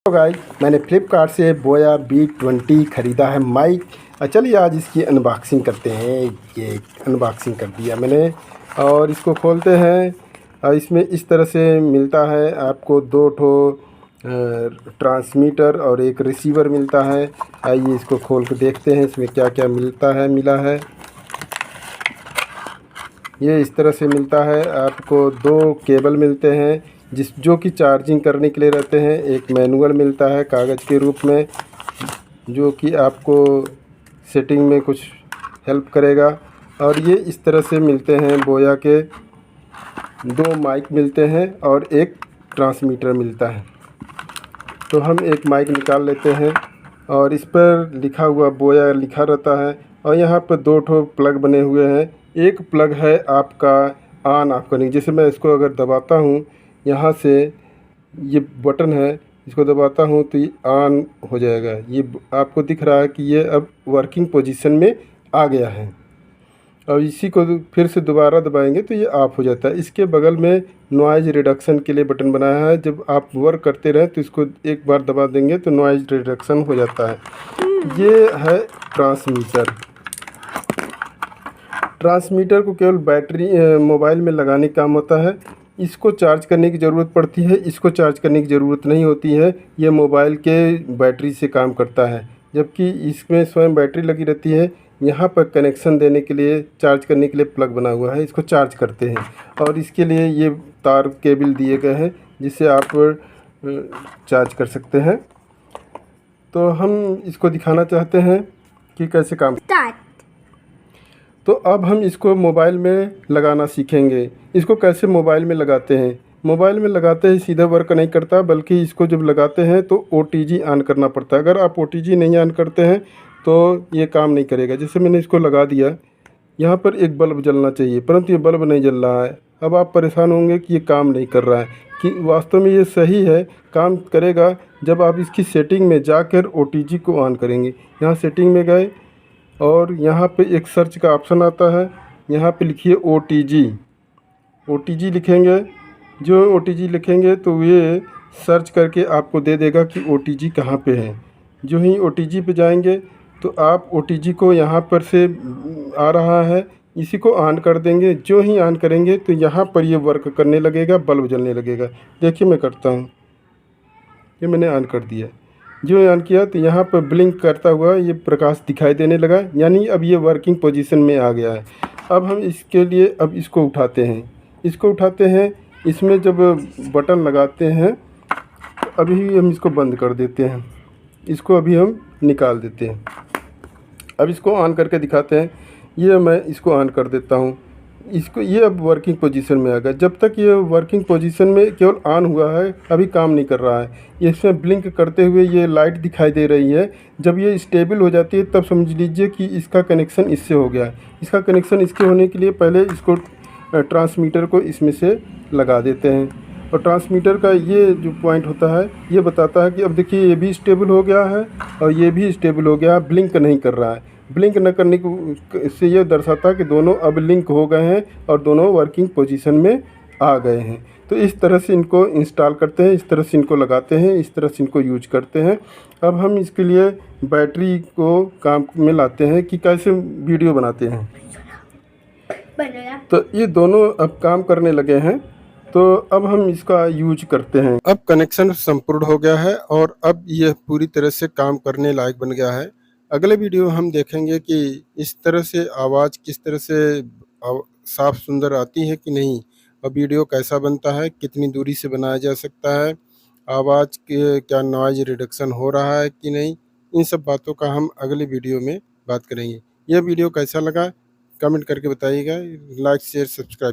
तो गाइस मैंने फ्लिपकार्ट से बोया B20 ख़रीदा है माइक। चलिए आज इसकी अनबॉक्सिंग करते हैं। ये अनबॉक्सिंग कर दिया मैंने और इसको खोलते हैं। इसमें इस तरह से मिलता है आपको दो ठो ट्रांसमीटर और एक रिसीवर मिलता है। आइए इसको खोल के देखते हैं इसमें क्या क्या मिला है। ये इस तरह से मिलता है आपको। दो केबल मिलते हैं जो कि चार्जिंग करने के लिए रहते हैं। एक मैनुअल मिलता है कागज़ के रूप में जो कि आपको सेटिंग में कुछ हेल्प करेगा। और ये इस तरह से मिलते हैं बोया के। दो माइक मिलते हैं और एक ट्रांसमीटर मिलता है। तो हम एक माइक निकाल लेते हैं और इस पर लिखा हुआ बोया लिखा रहता है। और यहाँ पर दो ठो प्लग बने हुए हैं। एक प्लग है आपका ऑन ऑफ करने, जैसे मैं इसको अगर दबाता हूँ यहाँ से, ये बटन है, इसको दबाता हूँ तो ये ऑन हो जाएगा। ये आपको दिख रहा है कि ये अब वर्किंग पोजीशन में आ गया है। और इसी को फिर से दोबारा दबाएंगे तो ये ऑफ हो जाता है। इसके बगल में नॉइज़ रिडक्शन के लिए बटन बनाया है। जब आप वर्क करते रहें तो इसको एक बार दबा देंगे तो नॉइज़ रिडक्शन हो जाता है। ये है ट्रांसमीटर। ट्रांसमीटर को केवल बैटरी मोबाइल में लगाने का काम होता है। इसको चार्ज करने की ज़रूरत पड़ती है, इसको चार्ज करने की ज़रूरत नहीं होती है। ये मोबाइल के बैटरी से काम करता है, जबकि इसमें स्वयं बैटरी लगी रहती है। यहाँ पर कनेक्शन देने के लिए, चार्ज करने के लिए प्लग बना हुआ है, इसको चार्ज करते हैं। और इसके लिए ये तार केबल दिए गए हैं जिससे आप चार्ज कर सकते हैं। तो हम इसको दिखाना चाहते हैं कि कैसे काम। तो अब हम इसको मोबाइल में लगाना सीखेंगे। इसको कैसे मोबाइल में लगाते हैं। मोबाइल में लगाते ही सीधा वर्क नहीं करता, बल्कि इसको जब लगाते हैं तो OTG ऑन करना पड़ता है। अगर आप OTG नहीं ऑन करते हैं तो ये काम नहीं करेगा। जैसे मैंने इसको लगा दिया, यहाँ पर एक बल्ब जलना चाहिए परंतु ये बल्ब नहीं जल रहा है। अब आप परेशान होंगे कि ये काम नहीं कर रहा है, कि वास्तव में ये सही है, काम करेगा जब आप इसकी सेटिंग में जाकर OTG को ऑन करेंगे। यहाँ सेटिंग में गए और यहाँ पे एक सर्च का ऑप्शन आता है। यहाँ पे लिखिए OTG लिखेंगे। जो OTG लिखेंगे तो ये सर्च करके आपको दे देगा कि OTG कहाँ पे है। जो ही OTG पे जाएंगे तो आप OTG को यहाँ पर से आ रहा है, इसी को ऑन कर देंगे। जो ही ऑन करेंगे तो यहाँ पर ये वर्क करने लगेगा, बल्ब जलने लगेगा। देखिए मैं करता हूँ, ये मैंने ऑन कर दिया। जो ऑन किया तो यहाँ पर ब्लिंक करता हुआ ये प्रकाश दिखाई देने लगा, यानी अब ये वर्किंग पोजीशन में आ गया है। अब हम इसके लिए अब इसको उठाते हैं। इसमें जब बटन लगाते हैं तो अभी हम इसको बंद कर देते हैं। इसको अभी हम निकाल देते हैं। अब इसको ऑन करके दिखाते हैं। ये मैं इसको ऑन कर देता हूँ। इसको, ये अब वर्किंग पोजीशन में आ गया। जब तक ये वर्किंग पोजीशन में केवल ऑन हुआ है, अभी काम नहीं कर रहा है। इसमें ब्लिंक करते हुए ये लाइट दिखाई दे रही है। जब ये स्टेबल हो जाती है तब समझ लीजिए कि इसका कनेक्शन इससे हो गया है। इसका कनेक्शन इसके होने के लिए पहले इसको ट्रांसमीटर को इसमें से लगा देते हैं। और ट्रांसमीटर का ये जो पॉइंट होता है ये बताता है कि अब देखिए ये भी स्टेबल हो गया है और ये भी स्टेबल हो गया है, ब्लिंक नहीं कर रहा है। ब्लिंक न करने से ये दर्शाता है कि दोनों अब लिंक हो गए हैं और दोनों वर्किंग पोजीशन में आ गए हैं। तो इस तरह से इनको इंस्टॉल करते हैं, इस तरह से इनको लगाते हैं, इस तरह से इनको यूज करते हैं। अब हम इसके लिए बैटरी को काम में लाते हैं कि कैसे वीडियो बनाते हैं। तो ये दोनों अब काम करने लगे हैं, तो अब हम इसका यूज करते हैं। अब कनेक्शन संपूर्ण हो गया है और अब यह पूरी तरह से काम करने लायक बन गया है। अगले वीडियो हम देखेंगे कि इस तरह से आवाज़ किस तरह से साफ सुंदर आती है कि नहीं, और वीडियो कैसा बनता है, कितनी दूरी से बनाया जा सकता है, आवाज़ के क्या नॉइज रिडक्शन हो रहा है कि नहीं, इन सब बातों का हम अगले वीडियो में बात करेंगे। यह वीडियो कैसा लगा कमेंट करके बताइएगा। Like share subscribe.